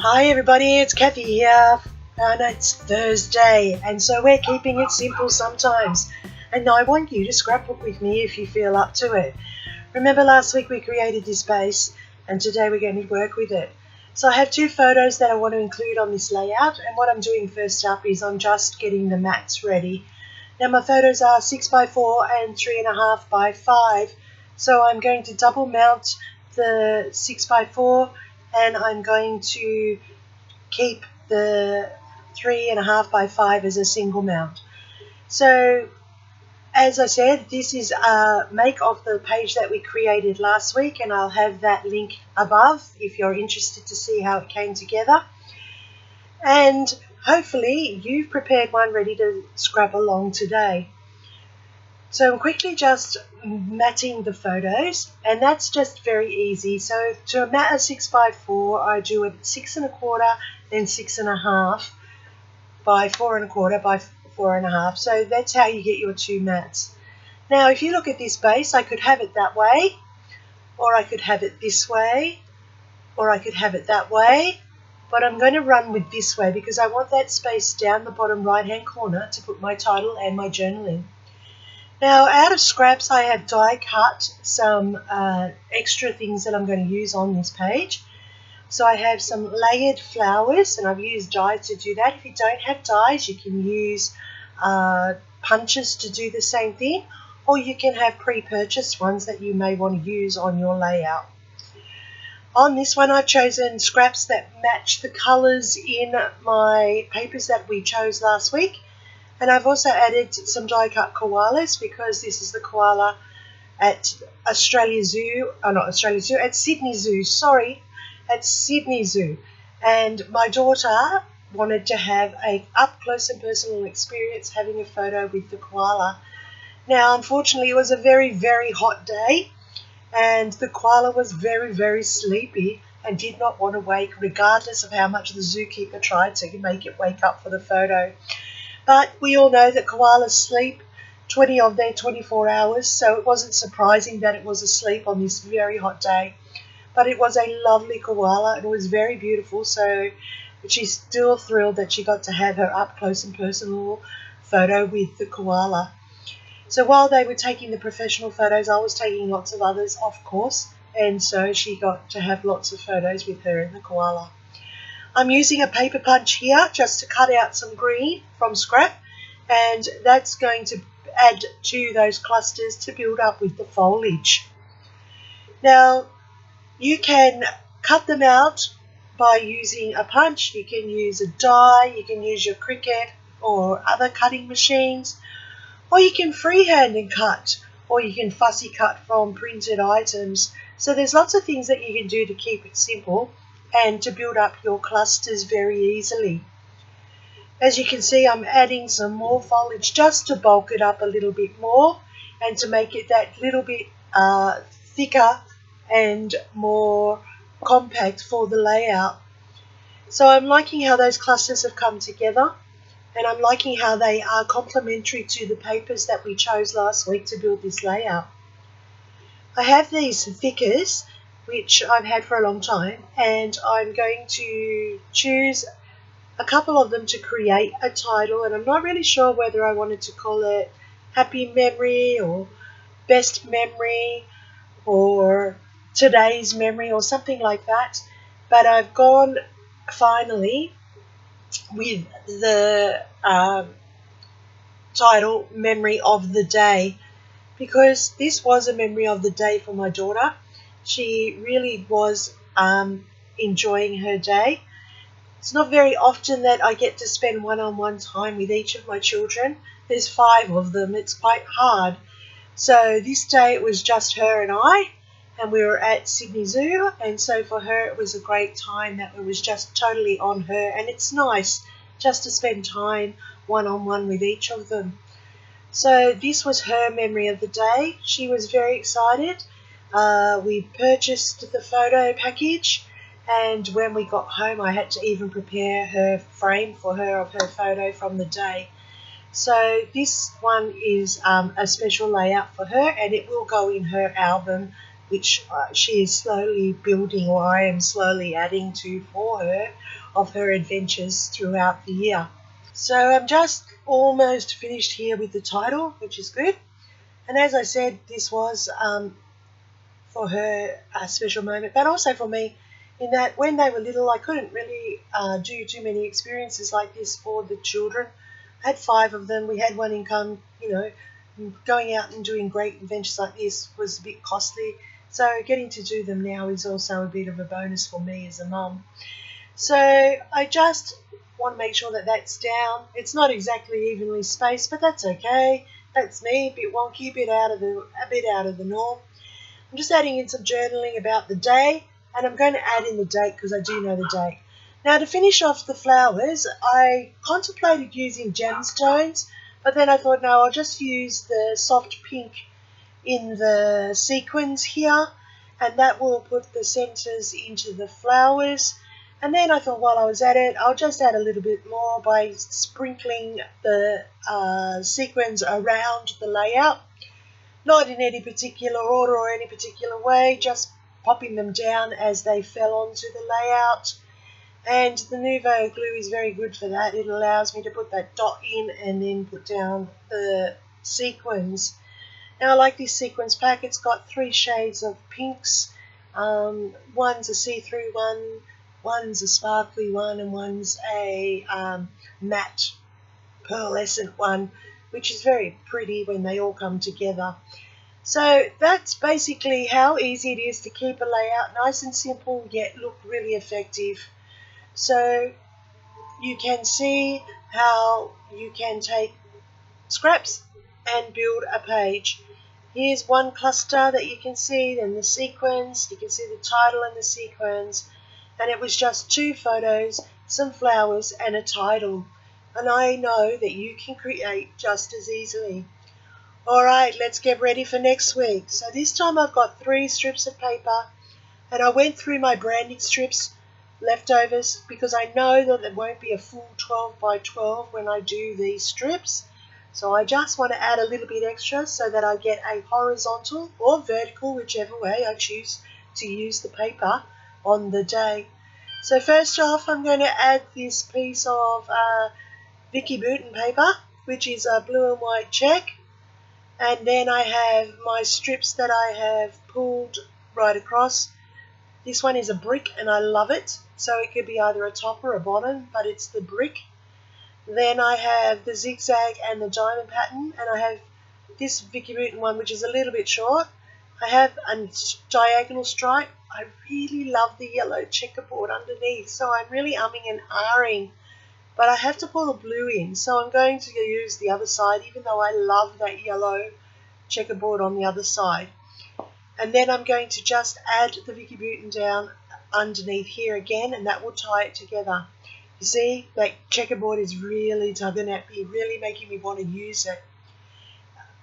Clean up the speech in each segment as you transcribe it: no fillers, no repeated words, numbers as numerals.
Hi everybody, it's Kathy here, and it's Thursday, and so we're keeping it simple sometimes, and I want you to scrapbook with me if you feel up to it. Remember last week we created this base, and today we're going to work with it. So I have two photos that I want to include on this layout, and what I'm doing first up is I'm just getting the mats ready. Now my photos are 6x4 and 3.5x5, so I'm going to double mount the 6x4 and I'm going to keep the 3.5x5 as a single mount. So as I said, this is a make of the page that we created last week, and I'll have that link above if you're interested to see how it came together. And hopefully you've prepared one ready to scrap along today. So I'm quickly just matting the photos, and that's just very easy. So to mat a 6x4, I do it 6 1/4, then 6.5 by 4 1/4 by 4.5. So that's how you get your two mats. Now if you look at this base, I could have it that way, or I could have it this way, or I could have it that way, but I'm going to run with this way because I want that space down the bottom right hand corner to put my title and my journal in. Now out of scraps I have die cut some extra things that I'm going to use on this page. So I have some layered flowers, and I've used die to do that. If you don't have dies, you can use punches to do the same thing, or you can have pre-purchased ones that you may want to use on your layout. On this one I've chosen scraps that match the colours in my papers that we chose last week. And I've also added some die cut koalas because this is the koala at at Sydney Zoo, at Sydney Zoo. And my daughter wanted to have a up close and personal experience having a photo with the koala. Now unfortunately it was a very, very hot day, and the koala was very, very sleepy and did not want to wake regardless of how much the zookeeper tried to make it wake up for the photo. But we all know that koalas sleep 20 of their 24 hours, so it wasn't surprising that it was asleep on this very hot day. But it was a lovely koala and it was very beautiful, so she's still thrilled that she got to have her up close and personal photo with the koala. So while they were taking the professional photos, I was taking lots of others, of course, and so she got to have lots of photos with her and the koala. I'm using a paper punch here just to cut out some green from scrap, and that's going to add to those clusters to build up with the foliage. Now you can cut them out by using a punch, you can use a die, you can use your Cricut or other cutting machines, or you can freehand and cut, or you can fussy cut from printed items. So there's lots of things that you can do to keep it simple and to build up your clusters very easily. As you can see, I'm adding some more foliage just to bulk it up a little bit more and to make it that little bit thicker and more compact for the layout. So I'm liking how those clusters have come together, and I'm liking how they are complementary to the papers that we chose last week to build this layout. I have these thickers which I've had for a long time, and I'm going to choose a couple of them to create a title, and I'm not really sure whether I wanted to call it Happy Memory or Best Memory or Today's Memory or something like that, but I've gone finally with the title Memory of the Day, because this was a memory of the day for my daughter. She really was enjoying her day. It's not very often that I get to spend one-on-one time with each of my children. There's 5 of them. It's quite hard. So this day it was just her and I, and we were at Sydney Zoo, and so for her it was a great time that it was just totally on her, and it's nice just to spend time one-on-one with each of them. So this was her memory of the day. She was very excited. We purchased the photo package, and when we got home I had to even prepare her frame for her of her photo from the day. So this one is a special layout for her, and it will go in her album which she is slowly building, or I am slowly adding to for her, of her adventures throughout the year. So I'm just almost finished here with the title, which is good. And as I said, this was for her a special moment, but also for me, in that when they were little, I couldn't really do too many experiences like this for the children. I had 5 of them. We had one income, going out and doing great adventures like this was a bit costly. So getting to do them now is also a bit of a bonus for me as a mum. So I just want to make sure that that's down. It's not exactly evenly spaced, but that's okay. That's me, a bit wonky, a bit out of the norm. I'm just adding in some journaling about the day, and I'm going to add in the date because I do know the date. Now, to finish off the flowers, I contemplated using gemstones, but then I thought, no, I'll just use the soft pink in the sequins here, and that will put the centers into the flowers. And then I thought, while I was at it, I'll just add a little bit more by sprinkling the sequins around the layout. Not in any particular order or any particular way, just popping them down as they fell onto the layout. And the Nouveau glue is very good for that. It allows me to put that dot in and then put down the sequins. Now, I like this sequins pack. It's got 3 shades of pinks. One's a see-through one, one's a sparkly one, and one's a matte pearlescent one, which is very pretty when they all come together. So that's basically how easy it is to keep a layout nice and simple yet look really effective. So you can see how you can take scraps and build a page. Here's one cluster that you can see, then the sequins, you can see the title and the sequins, and it was just 2 photos, some flowers and a title. And I know that you can create just as easily. Alright, let's get ready for next week. So this time I've got 3 strips of paper, and I went through my branding strips, leftovers, because I know that there won't be a full 12 by 12 when I do these strips. So I just want to add a little bit extra so that I get a horizontal or vertical, whichever way I choose to use the paper on the day. So first off, I'm going to add this piece of Vicky Bouton paper, which is a blue and white check, and then I have my strips that I have pulled right across. This one is a brick and I love it, so it could be either a top or a bottom, but it's the brick. Then I have the zigzag and the diamond pattern, and I have this Vicky Bouton one, which is a little bit short. I have a diagonal stripe. I really love the yellow checkerboard underneath, so I'm really umming and ahhing. But I have to pull the blue in, so I'm going to use the other side, even though I love that yellow checkerboard on the other side. And then I'm going to just add the Vicky Bouton down underneath here again, and that will tie it together. You see, that checkerboard is really tugging at me, really making me want to use it.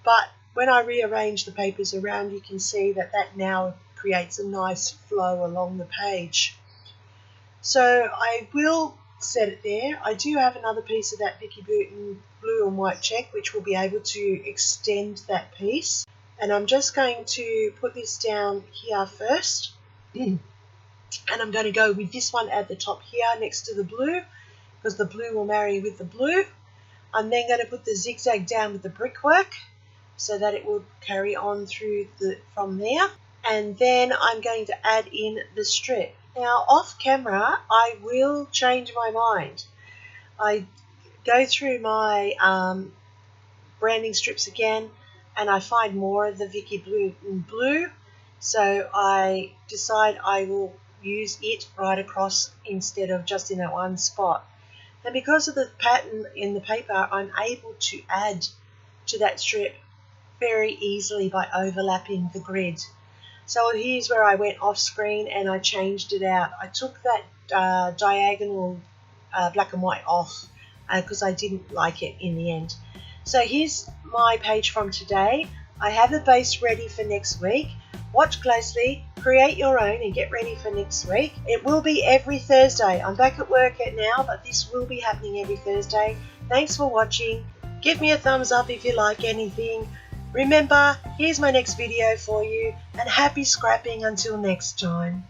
But when I rearrange the papers around, you can see that that now creates a nice flow along the page. So I will set it there. I do have another piece of that Vicky Bouton blue and white check, which will be able to extend that piece. And I'm just going to put this down here first. And I'm going to go with this one at the top here next to the blue, because the blue will marry with the blue. I'm then going to put the zigzag down with the brickwork so that it will carry on through from there. And then I'm going to add in the strip. Now, off camera, I will change my mind. I go through my branding strips again, and I find more of the Vicky Bouton blue, so I decide I will use it right across instead of just in that one spot. And because of the pattern in the paper, I'm able to add to that strip very easily by overlapping the grid. So here's where I went off screen and I changed it out. I took that diagonal black and white off because I didn't like it in the end. So here's my page from today. I have the base ready for next week. Watch closely, create your own and get ready for next week. It will be every Thursday. I'm back at work now, but this will be happening every Thursday. Thanks for watching. Give me a thumbs up if you like anything. Remember, here's my next video for you, and happy scrapping until next time.